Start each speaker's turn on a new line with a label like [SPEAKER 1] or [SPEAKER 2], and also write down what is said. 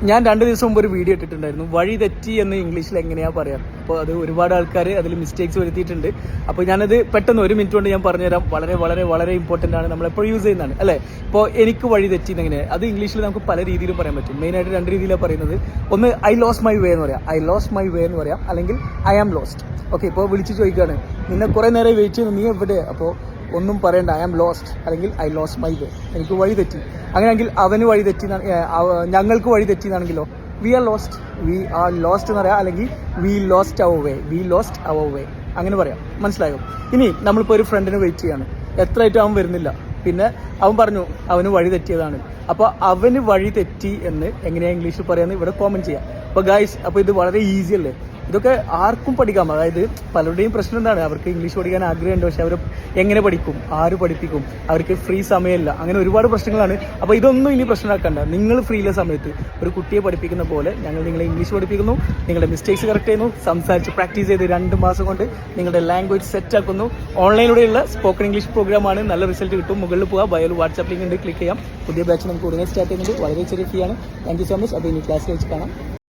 [SPEAKER 1] ഞാൻ 2 ദിവസം മുമ്പ് ഒരു വീഡിയോ ഇട്ടിട്ടുണ്ടായിരുന്നു, വഴി തെറ്റി എന്ന് ഇംഗ്ലീഷിൽ എങ്ങനെയാണ് പറയാം. അപ്പോൾ അത് ഒരുപാട് ആൾക്കാർ അതിൽ മിസ്റ്റേക്സ് വരുത്തിയിട്ടുണ്ട്. അപ്പോൾ ഞാനത് പെട്ടെന്ന് 1 മിനിറ്റ് കൊണ്ട് ഞാൻ പറഞ്ഞുതരാം. വളരെ വളരെ വളരെ ഇമ്പോർട്ടൻ്റ് ആണ്, നമ്മളെപ്പോഴും യൂസ് ചെയ്യുന്നതാണ് അല്ലേ. ഇപ്പോൾ എനിക്ക് വഴി തെറ്റി എങ്ങനെയാണ്, അത് ഇംഗ്ലീഷിൽ നമുക്ക് പല രീതിയിലും പറയാൻ പറ്റും. മെയിനായിട്ട് 2 രീതിയിലാണ് പറയുന്നത്. ഒന്ന് ഐ ലോസ്റ്റ് മൈ വേ എന്ന് പറയാം, ഐ ലോസ്റ്റ് മൈ വേ എന്ന് പറയാം, അല്ലെങ്കിൽ ഐ ആം ലോസ്റ്റ്. ഓക്കെ, ഇപ്പോൾ വിളിച്ച് ചോദിക്കുകയാണ്, നിന്നെ കുറേ നേരം വെയിറ്റ് ചെയ്യുന്നു, നീ എവിടെ? അപ്പോൾ ഒന്നും പറയണ്ട, ഐ ആം ലോസ്റ്റ് അല്ലെങ്കിൽ ഐ ലോസ്റ്റ് മൈ വേ, എനിക്ക് വഴി തെറ്റി. അങ്ങനെയെങ്കിൽ അവന് വഴി തെറ്റി, ഞങ്ങൾക്ക് വഴി തെറ്റി എന്നാണെങ്കിലോ വി ആർ ലോസ്റ്റ് എന്ന് പറയാം, അല്ലെങ്കിൽ വി ലോസ്റ്റ് അവർ വേ അങ്ങനെ പറയാം. മനസ്സിലായോ? ഇനി നമ്മളിപ്പോൾ ഒരു ഫ്രണ്ടിന് വെയിറ്റ് ചെയ്യാണ്, എത്രയായിട്ടും അവൻ വരുന്നില്ല. പിന്നെ അവൻ പറഞ്ഞു അവന് വഴി തെറ്റിയതാണ്. അപ്പോൾ അവന് വഴി തെറ്റി എന്ന് എങ്ങനെയാണ് ഇംഗ്ലീഷിൽ പറയാമെന്ന് ഇവിടെ കോമൻറ്റ് ചെയ്യാം. അപ്പോൾ ഗായ്സ്, അപ്പോൾ ഇത് വളരെ ഈസി അല്ലേ? ഇതൊക്കെ ആർക്കും പഠിക്കാം. അതായത് പലരുടെയും പ്രശ്നം എന്താണ്, അവർക്ക് ഇംഗ്ലീഷ് പഠിക്കാൻ ആഗ്രഹമുണ്ട്, പക്ഷെ അവർ എങ്ങനെ പഠിക്കും, ആര് പഠിപ്പിക്കും, അവർക്ക് ഫ്രീ സമയമില്ല, അങ്ങനെ ഒരുപാട് പ്രശ്നങ്ങളാണ്. അപ്പോൾ ഇതൊന്നും ഇനി പ്രശ്നമാക്കണ്ട. നിങ്ങൾ ഫ്രീയുള്ള സമയത്ത് ഒരു കുട്ടിയെ പഠിപ്പിക്കുന്ന പോലെ ഞങ്ങൾ നിങ്ങളെ ഇംഗ്ലീഷ് പഠിപ്പിക്കുന്നു, നിങ്ങളുടെ മിസ്റ്റേക്സ് കറക്റ്റ് ചെയ്യുന്നു, സംസാരിച്ച് പ്രാക്ടീസ് ചെയ്ത് 2 മാസം കൊണ്ട് നിങ്ങളുടെ ലാംഗ്വേജ് സെറ്റ് ആക്കുന്നു. ഓൺലൈനിലൂടെയുള്ള സ്പോക്കൺ ഇംഗ്ലീഷ് പ്രോഗ്രാമാണ്, നല്ല റിസൾട്ട് കിട്ടും. മുകളിൽ പോകാം, ബയോയിൽ വാട്സാപ്പ് ലിങ്ക് ഉണ്ട്, ക്ലിക്ക് ചെയ്യാം. പുതിയ ബാച്ച് നമുക്ക് ഉടനെ സ്റ്റാർട്ട് ചെയ്യുന്നുണ്ട്, വളരെ ചെറിയ ഫീ ആണ്. Thank you so much. അപ്പോൾ ഇനി ക്ലാസ്സിൽ വെച്ച് കാണാം.